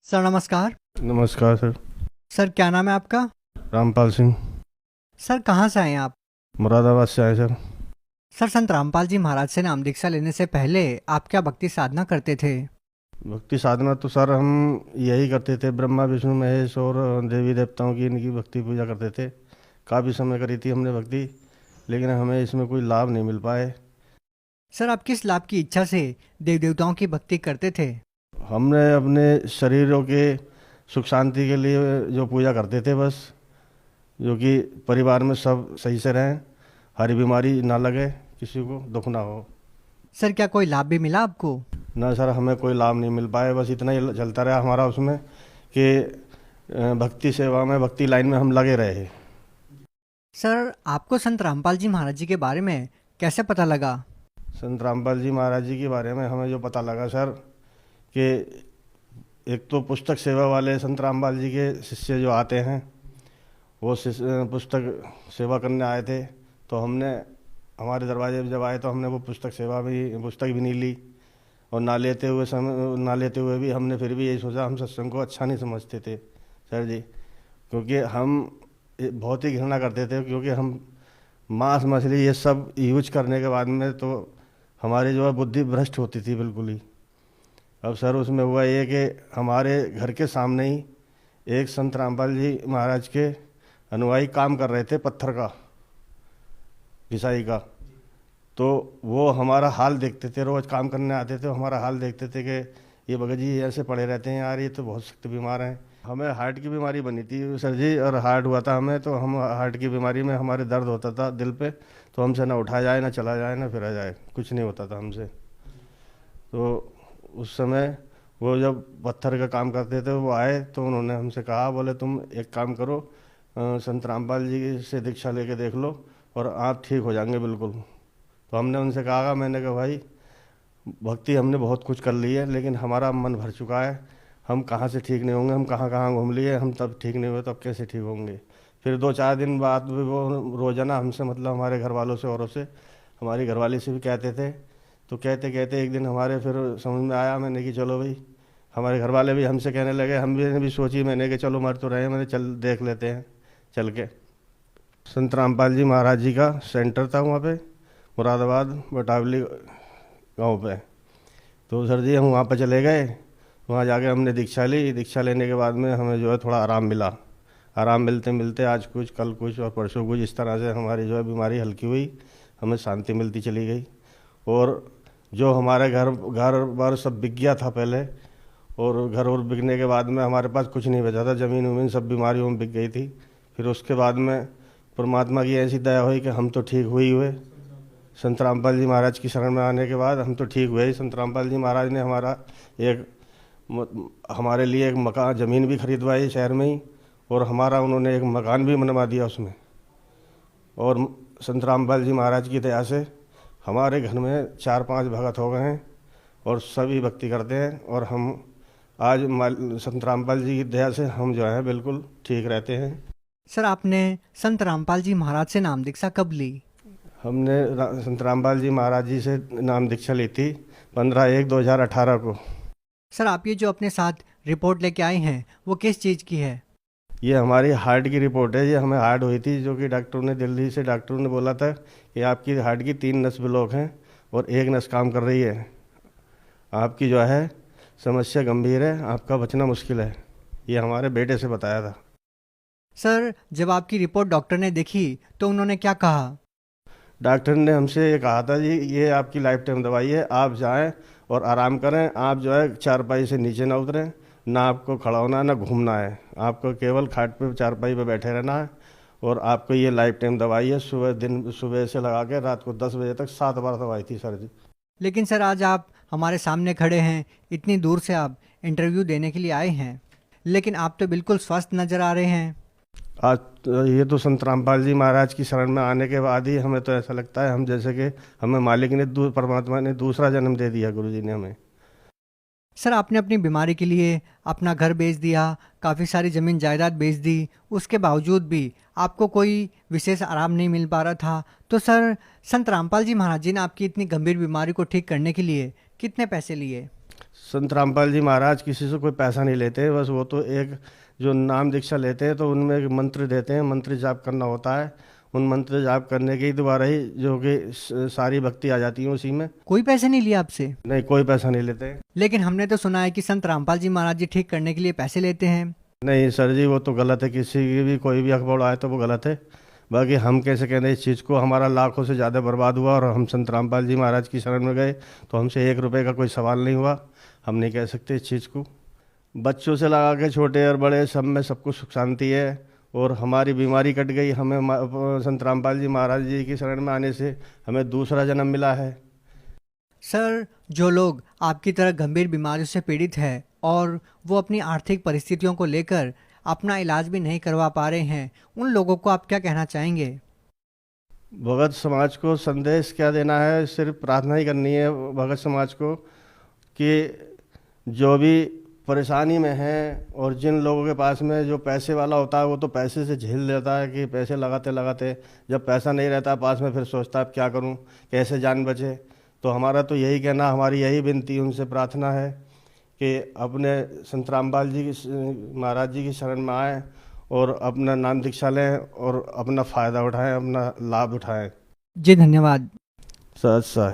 Sir नमस्कार। नमस्कार sir. Sir क्या नाम है आपका? रामपाल सिंह। सर कहाँ से आए हैं आप? मुरादाबाद से आए सर। सर संत रामपाल जी महाराज से नाम दीक्षा लेने से पहले आप क्या भक्ति साधना करते थे? भक्ति साधना तो सर हम यही करते थे, ब्रह्मा विष्णु महेश और देवी देवताओं की इनकी भक्ति पूजा करते थे। काफ़ी समय करी थी हमने भक्ति, लेकिन हमें इसमें कोई लाभ नहीं मिल पाए। सर आप किस लाभ की इच्छा से देव देवताओं की भक्ति करते थे? हमने अपने शरीरों के सुख शांति के लिए जो पूजा करते थे बस, जो कि परिवार में सब सही से रहें, हरी बीमारी ना लगे, किसी को दुख ना हो। सर क्या कोई लाभ भी मिला आपको? ना सर, हमें कोई लाभ नहीं मिल पाया, बस इतना ही चलता रहा हमारा उसमें कि भक्ति सेवा में, भक्ति लाइन में हम लगे रहे। सर आपको संत रामपाल जी महाराज जी के बारे में कैसे पता लगा? संत रामपाल जी महाराज जी के बारे में हमें जो पता लगा सर, कि एक तो पुस्तक सेवा वाले संत रामपाल जी के शिष्य जो आते हैं, वो पुस्तक सेवा करने आए थे। तो हमने, हमारे दरवाजे पे जब आए तो हमने वो पुस्तक भी नहीं ली, और ना लेते हुए भी हमने फिर भी यही सोचा, हम सत्संग को अच्छा नहीं समझते थे सर जी, क्योंकि हम बहुत ही घृणा करते थे, क्योंकि हम मांस मछली ये सब यूज करने के बाद में तो हमारी जो है बुद्धि भ्रष्ट होती थी बिल्कुल ही। अब सर उसमें हुआ ये कि हमारे घर के सामने ही एक संत रामपाल जी महाराज के अनुयायी काम कर रहे थे, पत्थर का, घिसाई का। तो वो हमारा हाल देखते थे, रोज़ काम करने आते थे, हमारा हाल देखते थे कि ये भगत जी ऐसे पड़े रहते हैं यार, ये तो बहुत सख्त बीमार हैं। हमें हार्ट की बीमारी बनी थी सर जी, और हार्ट हुआ था हमें, तो हम हार्ट की बीमारी में हमारे दर्द होता था दिल पे, तो हमसे ना उठा जाए, ना चला जाए, ना फिरा जाए, कुछ नहीं होता था हमसे। तो उस समय वो जब पत्थर का काम करते थे वो आए, तो उन्होंने हमसे कहा, बोले तुम एक काम करो, संत रामपाल जी से दीक्षा लेके देख लो और आप ठीक हो जाएंगे बिल्कुल। तो हमने उनसे कहा, मैंने कहा भाई भक्ति हमने बहुत कुछ कर ली है, लेकिन हमारा मन भर चुका है, हम कहाँ से ठीक नहीं होंगे, हम कहाँ कहाँ घूम लिए, हम तब ठीक नहीं हुए, तब कैसे ठीक होंगे। फिर 2-4 दिन बाद भी वो रोजाना हमसे, मतलब हमारे घर वालों से, औरों से, हमारी घरवाली से भी कहते थे। तो कहते कहते एक दिन हमारे फिर समझ में आया, मैंने कि चलो भाई, हमारे घर वाले भी हमसे कहने लगे, हम भी सोची, मैंने कि चलो मर तो रहे हैं, मैंने चल देख लेते हैं चल के। संत रामपाल जी महाराज जी का सेंटर था वहाँ पे, मुरादाबाद बटावली गांव पे। तो सर जी हम वहाँ पर चले गए, वहाँ जाके हमने दीक्षा ली। दीक्षा लेने के बाद में हमें जो है थोड़ा आराम मिला। आराम मिलते मिलते आज कुछ, कल कुछ और परसों कुछ, इस तरह से हमारी जो है बीमारी हल्की हुई, हमें शांति मिलती चली गई। और जो हमारे घर घर बार सब बिक गया था पहले, और घर और बिकने के बाद में हमारे पास कुछ नहीं बचा था, ज़मीन वमीन सब बीमारियों में बिक गई थी। फिर उसके बाद में परमात्मा की ऐसी दया हुई कि हम तो ठीक हुए। संत रामपाल जी महाराज की शरण में आने के बाद हम तो ठीक हुए ही। संत रामपाल जी महाराज ने हमारे लिए एक मकान, ज़मीन भी खरीदवाई शहर में ही, और हमारा उन्होंने एक मकान भी बनवा दिया उसमें। और संत रामपाल जी महाराज की दया से हमारे घर में 4-5 भगत हो गए हैं, और सभी भक्ति करते हैं, और हम आज संत रामपाल जी की दया से हम जो है बिल्कुल ठीक रहते हैं। सर आपने संत रामपाल जी महाराज से नाम दीक्षा कब ली? हमने संत रामपाल जी महाराज जी से नाम दीक्षा ली थी 15/1/2018 को। सर आप ये जो अपने साथ रिपोर्ट लेके आए हैं वो किस चीज़ की है? ये हमारी हार्ट की रिपोर्ट है। ये हमें हार्ट हुई थी, जो कि दिल्ली से डॉक्टरों ने बोला था कि आपकी हार्ट की 3 नस ब्लॉक हैं और एक नस काम कर रही है, आपकी जो है समस्या गंभीर है, आपका बचना मुश्किल है। ये हमारे बेटे से बताया था। सर जब आपकी रिपोर्ट डॉक्टर ने देखी तो उन्होंने क्या कहा? डॉक्टर ने हमसे ये कहा था, जी ये आपकी लाइफ टाइम दवाई है, आप जाएं और आराम करें, आप जो है चारपाई से नीचे ना उतरें, ना आपको खड़ा होना है ना घूमना है, आपको केवल खाट पे चारपाई पे बैठे रहना है, और आपको ये लाइफ टाइम दवाई है। सुबह से लगा के रात को 10 बजे तक 7 बार दवाई थी सर जी। लेकिन सर आज आप हमारे सामने खड़े हैं, इतनी दूर से आप इंटरव्यू देने के लिए आए हैं, लेकिन आप तो बिल्कुल स्वस्थ नज़र आ रहे हैं। आज ये तो संत रामपाल जी महाराज की शरण में आने के बाद ही हमें तो ऐसा लगता है, हम जैसे कि हमें मालिक ने, परमात्मा ने दूसरा जन्म दे दिया, गुरु जी ने हमें। सर आपने अपनी बीमारी के लिए अपना घर बेच दिया, काफ़ी सारी ज़मीन जायदाद बेच दी, उसके बावजूद भी आपको कोई विशेष आराम नहीं मिल पा रहा था। तो सर संत रामपाल जी महाराज जी ने आपकी इतनी गंभीर बीमारी को ठीक करने के लिए कितने पैसे लिए? संत रामपाल जी महाराज किसी से कोई पैसा नहीं लेते, बस वो तो एक जो नाम दीक्षा लेते हैं तो उनमें एक मंत्र देते हैं, मंत्र जाप करना होता है। उन मंत्र जाप करने के द्वारा ही जो कि सारी भक्ति आ जाती है उसी में। कोई पैसे नहीं लिया आपसे? नहीं, कोई पैसा नहीं लेते। लेकिन हमने तो सुना है कि संत रामपाल जी महाराज जी ठीक करने के लिए पैसे लेते हैं। नहीं सर जी, वो तो गलत है, किसी की भी कोई भी अखबार आए तो वो गलत है। बाकी हम कैसे कहते हैं इस चीज़ को, हमारा लाखों से ज़्यादा बर्बाद हुआ और हम संत रामपाल जी महाराज की शरण में गए तो हमसे 1 रुपए का कोई सवाल नहीं हुआ। हम नहीं कह सकते इस चीज़ को। बच्चों से लगा के छोटे और बड़े सब में सब कुछ सुख शांति है और हमारी बीमारी कट गई। हमें संत रामपाल जी महाराज जी की शरण में आने से हमें दूसरा जन्म मिला है। सर, जो लोग आपकी तरह गंभीर बीमारियों से पीड़ित है और वो अपनी आर्थिक परिस्थितियों को लेकर अपना इलाज भी नहीं करवा पा रहे हैं, उन लोगों को आप क्या कहना चाहेंगे? भगत समाज को संदेश क्या देना है, सिर्फ प्रार्थना ही करनी है भगत समाज को कि जो भी परेशानी में है और जिन लोगों के पास में जो पैसे वाला होता है वो तो पैसे से झेल लेता है कि पैसे लगाते लगाते जब पैसा नहीं रहता पास में फिर सोचता है अब क्या करूं, कैसे जान बचे। तो हमारा तो यही कहना, हमारी यही विनती उनसे प्रार्थना है कि अपने संत रामपाल जी की महाराज जी की शरण में आएँ और अपना नाम दीक्षा लें और अपना फ़ायदा उठाएं, अपना लाभ उठाएं। जी धन्यवाद। सच है।